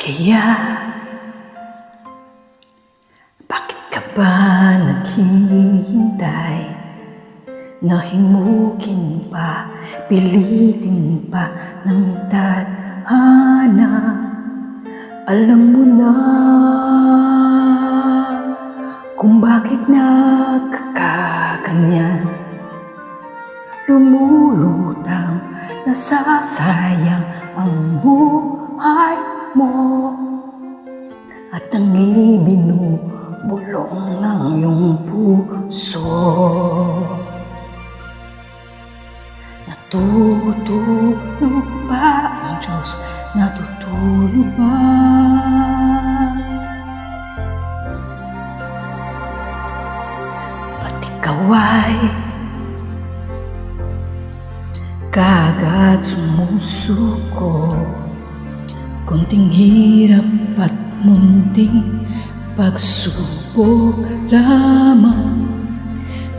Kaya, bakit ka ba naghihintay? Nahimukin pa, pilitin pa ng tadhana. Alam mo na kung bakit nagkakaganyan. Lumulutang, nasasayang ang buhay mo, at ang ibinubulong ng iyong puso. Natutulog ba ang Diyos? Natutulog ba? At ikaw ay kagad sumusuko. Konting hirap at munting pagsubok lamang.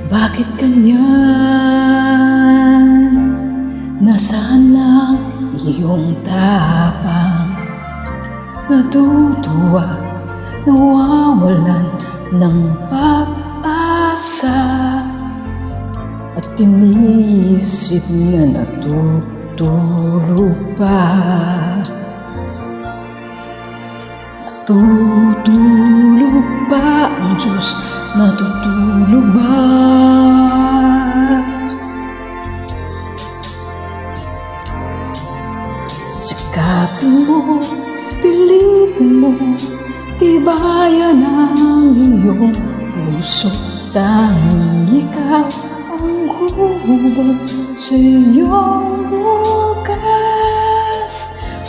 Bakit ganyan? Nasaan ang iyong tapang? Natutuwa, nawawalan ng pag-asa, at iniisip na natutulog pa. Natutulog ba ang Diyos? Natutulog ba? Sikapin mo, pilitin mo, tibayan ang iyong puso. Tanging ikaw ang hubog sa iyong bukas.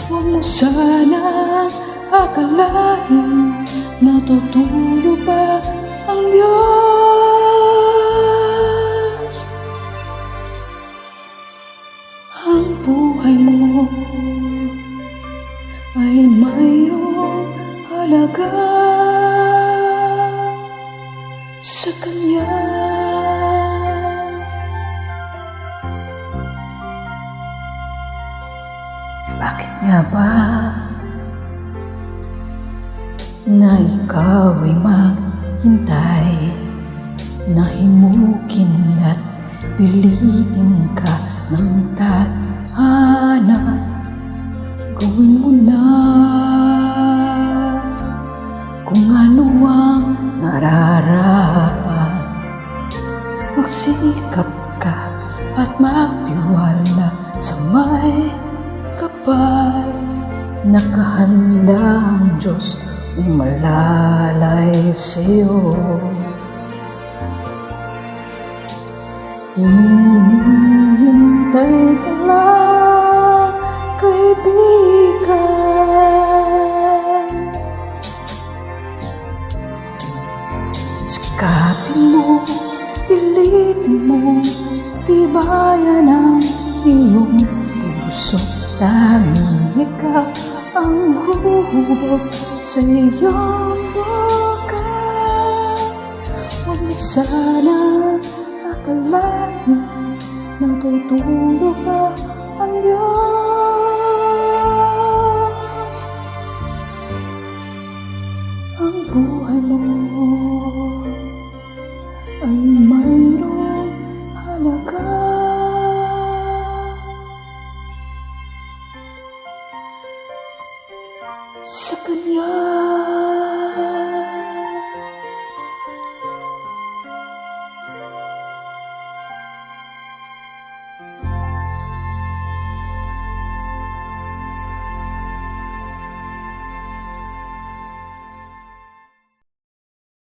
Huwag mo sanang akalain, natutulog ba ang Diyos? Ang buhay mo ay mayroong halaga sa Kanya. Bakit nga ba na ikaw ay maghintay? Nahimukin at pilitin ka ng tadhana. Gawin mo na kung ano ang nararapat. Magsikap ka at magtiwala sa may kapal. Nakahanda ang Diyos umalalay sa'yo. Hinihintay ka lang, kaibigan. Sikapin mo, pilitin mo, tibayan ang iyong puso. Tanging ikaw ang hubog sa iyong bukas. Huwag mo sana akalain, natutulog ba ang Diyos? Ang buhay mo ay mayroong halaga sa Kanya.